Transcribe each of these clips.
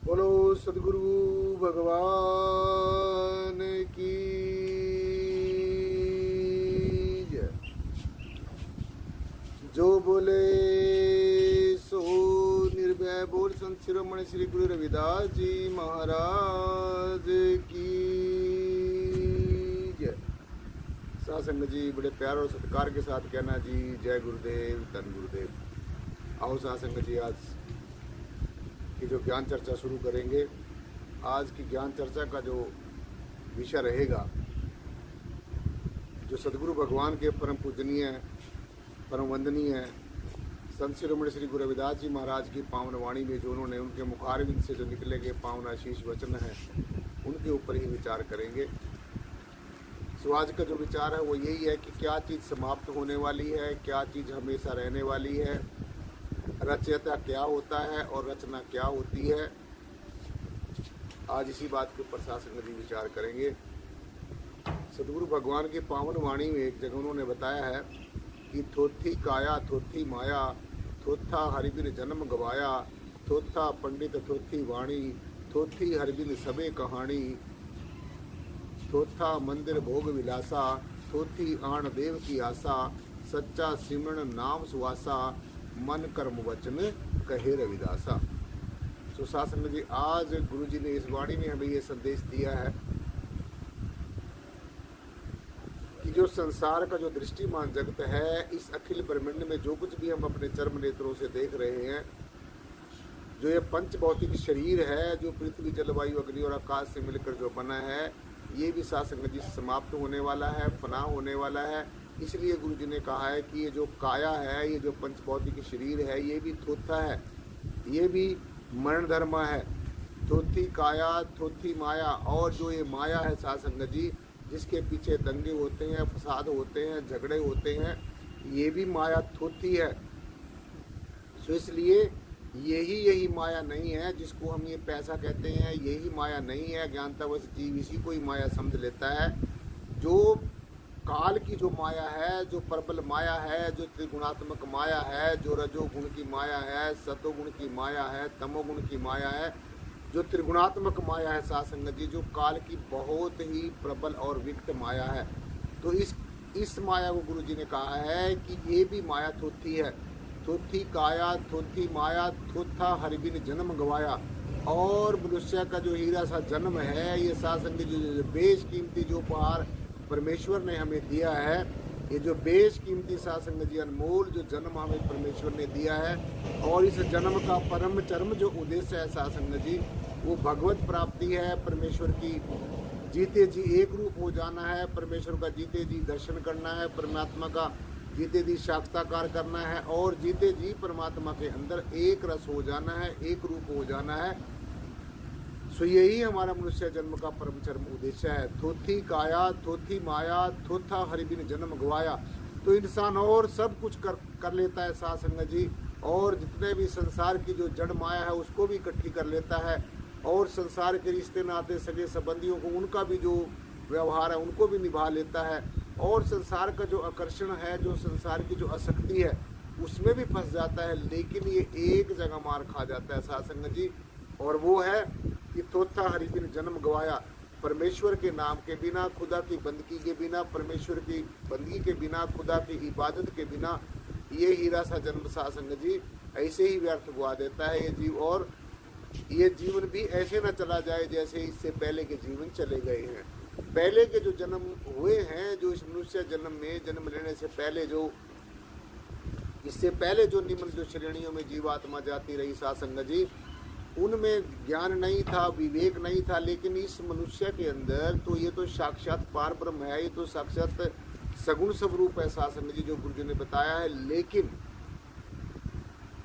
बोलो सदगुरु भगवान की जय। जो बोले सो निर्भय बोल। संत शिरोमणि श्री गुरु रविदास जी महाराज की जय। सासंग जी बड़े प्यार और सत्कार के साथ कहना जी जय गुरुदेव धन गुरुदेव। आओ सासंग जी आज की जो ज्ञान चर्चा शुरू करेंगे। आज की ज्ञान चर्चा का जो विषय रहेगा, जो सदगुरु भगवान के परम पूजनीय परम वंदनीय संत शिरोमणि श्री गुरु रविदास जी महाराज की पावन वाणी में जो उन्होंने उनके मुखारविंद से जो निकले गए पावन आशीष वचन है, उनके ऊपर ही विचार करेंगे। सो आज का जो विचार है वो यही है कि क्या चीज़ समाप्त होने वाली है, क्या चीज़ हमेशा रहने वाली है, रचयिता क्या होता है और रचना क्या होती है। आज इसी बात के ऊपर सासंग जी विचार करेंगे। सदगुरु भगवान की पावन वाणी में एक जगह उन्होंने बताया है कि थोथी काया थोथी माया, थोथा हरिबिन जन्म गवाया, थोथा पंडित थोथी वाणी, थोथी हरिबिन सबे कहानी, थोथा मंदिर भोग विलासा, थोथी आण देव की आशा, सच्चा सिमरन नाम सुवासा, मन कर्म वचन कहे रविदासा। तो सासंग जी आज गुरु जी ने इस वाणी में हमें ये संदेश दिया है कि जो संसार का जो दृष्टिमान जगत है, इस अखिल ब्रह्मांड में जो कुछ भी हम अपने चर्म नेत्रों से देख रहे हैं, जो ये पंच भौतिक शरीर है, जो पृथ्वी जलवायु अग्नि और आकाश से मिलकर जो बना है, ये भी सासंग जी समाप्त होने वाला है, फना होने वाला है। इसलिए गुरु जी ने कहा है कि ये जो काया है, ये जो पंच भौतिक शरीर है, ये भी थोथा है, ये भी मरण धर्म है। थोथी काया थोथी माया, और जो ये माया है सासंग जी, जिसके पीछे दंगे होते हैं, फसाद होते हैं, झगड़े होते हैं, ये भी माया थोथी है। सो इसलिए यही माया नहीं है जिसको हम ये पैसा कहते हैं, यही माया नहीं है। ज्ञानतावश जीव इसी को ही माया समझ लेता है। जो काल की जो माया है, जो प्रबल माया है, जो त्रिगुणात्मक माया है, जो रजोगुण की माया है, सतोगुण की माया है, तमोगुण की माया है, जो त्रिगुणात्मक माया है सासंग जी, जो काल की बहुत ही प्रबल और विकट माया है। तो इस माया को गुरु जी ने कहा है कि ये भी माया थोथी है। थोथी काया थोथी माया, थोथा हरिबिन जन्म गवाया। और मनुष्य का जो हीरा सा जन्म है, ये सासंग जी जो बेशकीमती जो उपहार परमेश्वर ने हमें दिया है, ये जो बेशकीमती सासंग जी अनमोल जो जन्म हमें परमेश्वर ने दिया है, और इस जन्म का परम चरम जो उद्देश्य है सासंग जी, वो भगवत प्राप्ति है। परमेश्वर की जीते जी एक रूप हो जाना है, परमेश्वर का जीते जी दर्शन करना है, परमात्मा का जीते जी साक्षात्कार करना है, और जीते जी परमात्मा के अंदर एक रस हो जाना है, एक रूप हो जाना है। सो यही हमारा मनुष्य जन्म का परम चरम उद्देश्य है। थोथी काया थोथी माया, थोथा हरिबिन जन्म गवाया। तो इंसान और सब कुछ कर लेता है सासंग जी, और जितने भी संसार की जो जड़ माया है उसको भी इकट्ठी कर लेता है, और संसार के रिश्ते नाते सगे संबंधियों को उनका भी जो व्यवहार है उनको भी निभा लेता है, और संसार का जो आकर्षण है, जो संसार की जो आसक्ति है, उसमें भी फंस जाता है। लेकिन ये एक जगह मार खा जाता है सासंग जी, और वो है कि थोथा हरिबिन जन्म गवाया। परमेश्वर के नाम के बिना, खुदा की बंदगी के बिना, परमेश्वर की बंदगी के बिना, खुदा की इबादत के बिना, ये हीरा सा जन्म सासंग जी ऐसे ही व्यर्थ हुआ देता है ये जीव। और ये जीवन भी ऐसे न चला जाए जैसे इससे पहले के जीवन चले गए हैं। पहले के जो जन्म हुए हैं, जो इस मनुष्य जन्म में जन्म लेने से पहले, जो इससे पहले जो निम्न जो श्रेणियों में जीवात्मा जाती रही सासंग जी, उनमें ज्ञान नहीं था, विवेक नहीं था। लेकिन इस मनुष्य के अंदर तो ये तो साक्षात पार ब्रह्म है, ये तो साक्षात सगुण स्वरूप है सासंग जी, जो गुरु जी ने बताया है। लेकिन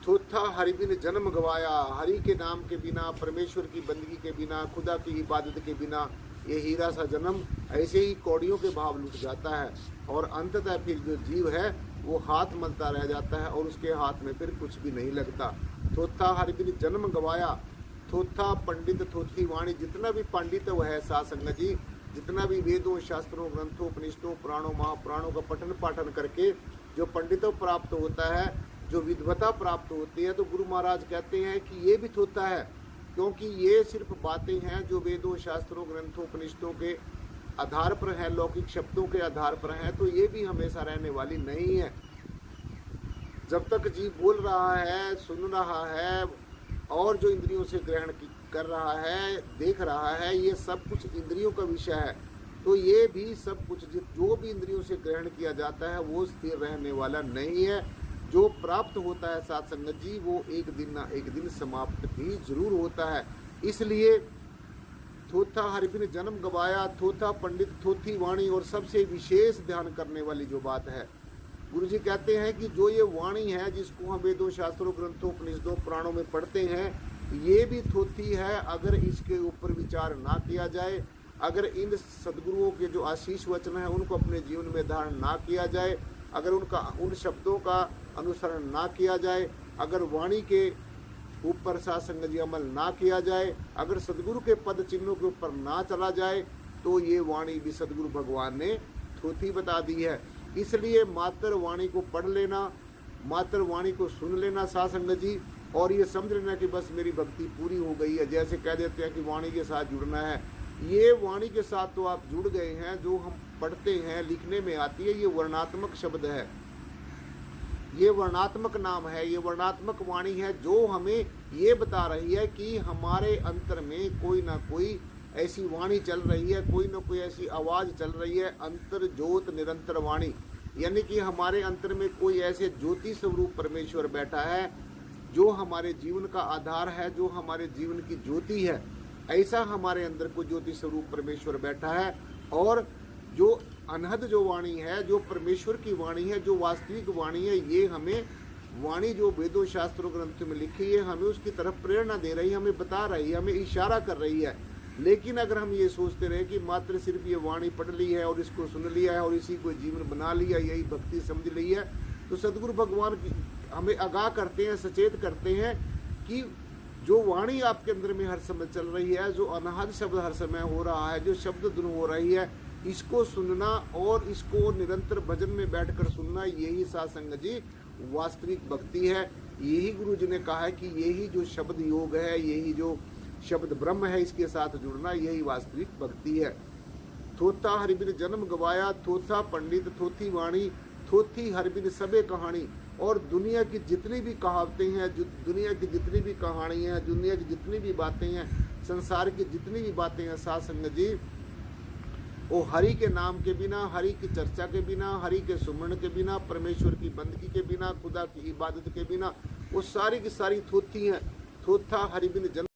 थोथा हरिबिन जन्म गवाया, हरि के नाम के बिना, परमेश्वर की बंदगी के बिना, खुदा की इबादत के बिना, ये हीरा सा जन्म ऐसे ही कौड़ियों के भाव लुट जाता है, और अंततः फिर जो जीव है वो हाथ मलता रह जाता है, और उसके हाथ में फिर कुछ भी नहीं लगता। थोथा हरिबिन जन्म गवाया, थोथा पंडित थोथी वाणी। जितना भी पांडित्य है सासंग जी, जितना भी वेदों शास्त्रों ग्रंथों उपनिषदों पुराणों महापुराणों का पठन पाठन करके जो पंडित्व प्राप्त होता है, जो विद्वता प्राप्त होती है, तो गुरु महाराज कहते हैं कि ये भी थोथा है। क्योंकि ये सिर्फ बातें हैं जो वेदों, शास्त्रों, ग्रंथों, उपनिषदों के आधार पर हैं, लौकिक शब्दों के आधार पर हैं, तो ये भी हमेशा रहने वाली नहीं है। जब तक जीव बोल रहा है, सुन रहा है और जो इंद्रियों से ग्रहण कर रहा है, देख रहा है, ये सब कुछ इंद्रियों का विषय है। तो ये भी सब कुछ जो भी इंद्रियों से ग्रहण किया जाता है वो स्थिर रहने वाला नहीं है। जो प्राप्त होता है साथ संगत जी, वो एक दिन ना एक दिन समाप्त भी जरूर होता है। इसलिए थोथा हरिबिन जन्म गवाया, थोथा पंडित थोथी वाणी, और सबसे विशेष ध्यान करने वाली जो बात है, गुरु जी कहते हैं कि जो ये वाणी है जिसको हम वेदों, शास्त्रों, ग्रंथों, उपनिषदों, पुराणों में पढ़ते हैं, ये भी थोथी है अगर इसके ऊपर विचार ना किया जाए, अगर इन सदगुरुओं के जो आशीष वचन है उनको अपने जीवन में धारण ना किया जाए, अगर उन शब्दों का अनुसरण ना किया जाए, अगर वाणी के ऊपर साथ संगत जी अमल ना किया जाए, अगर सदगुरु के पद चिन्हों के ऊपर ना चला जाए, तो ये वाणी भी सदगुरु भगवान ने थोथी बता दी है। इसलिए मात्र वाणी को पढ़ लेना, मात्र वाणी को सुन लेना साथ संगत जी, और ये समझ लेना कि बस मेरी भक्ति पूरी हो गई है, जैसे कह देते हैं कि वाणी के साथ जुड़ना है, ये वाणी के साथ तो आप जुड़ गए हैं। जो हम पढ़ते हैं, लिखने में आती है, ये वर्णात्मक शब्द है, ये वर्णात्मक नाम है, ये वर्णात्मक वाणी है जो हमें ये बता रही है कि हमारे अंतर में कोई ना कोई ऐसी वाणी चल रही है, कोई ना कोई ऐसी आवाज़ चल रही है, अंतर ज्योत निरंतर वाणी, यानी कि हमारे अंतर में कोई ऐसे ज्योति स्वरूप परमेश्वर बैठा है जो हमारे जीवन का आधार है, जो हमारे जीवन की ज्योति है। ऐसा हमारे अंदर को ज्योति स्वरूप परमेश्वर बैठा है, और जो अनहद जो वाणी है, जो परमेश्वर की वाणी है, जो वास्तविक वाणी है, ये हमें वाणी जो वेदों, शास्त्रों, ग्रंथों में लिखी है, हमें उसकी तरफ प्रेरणा दे रही है, हमें बता रही है, हमें इशारा कर रही है। लेकिन अगर हम ये सोचते रहे कि मात्र सिर्फ ये वाणी पढ़ ली है और इसको सुन लिया है और इसी को जीवन बना लिया, यही भक्ति समझ ली है, तो सदगुरु भगवान हमें आगाह करते हैं, सचेत करते हैं कि जो वाणी आपके अंदर में हर समय चल रही है, जो अनाहद शब्द हर समय हो रहा है, जो शब्द धुन हो रही है, इसको सुनना और इसको निरंतर भजन में बैठकर सुनना, यही साथ संगत जी वास्तविक भक्ति है। यही गुरु जी ने कहा है कि यही जो शब्द योग है, यही जो शब्द ब्रह्म है, इसके साथ जुड़ना, यही वास्तविक भक्ति है। थोथा हरिबिन जन्म गवाया, थोथा पंडित थोथी वाणी, थोथी हरिबिन सबे कहानी। और दुनिया की जितनी भी कहावतें हैं, दुनिया की जितनी भी कहानियाँ हैं, दुनिया की जितनी भी बातें हैं, संसार की जितनी भी बातें हैं साथ संगत जी, वो हरि के नाम के बिना, हरि की चर्चा के बिना, हरि के सुमरण के बिना, परमेश्वर की बंदगी के बिना, खुदा की इबादत के बिना, वो सारी की सारी थोथी हैं। थोथा हरिबिन जन्म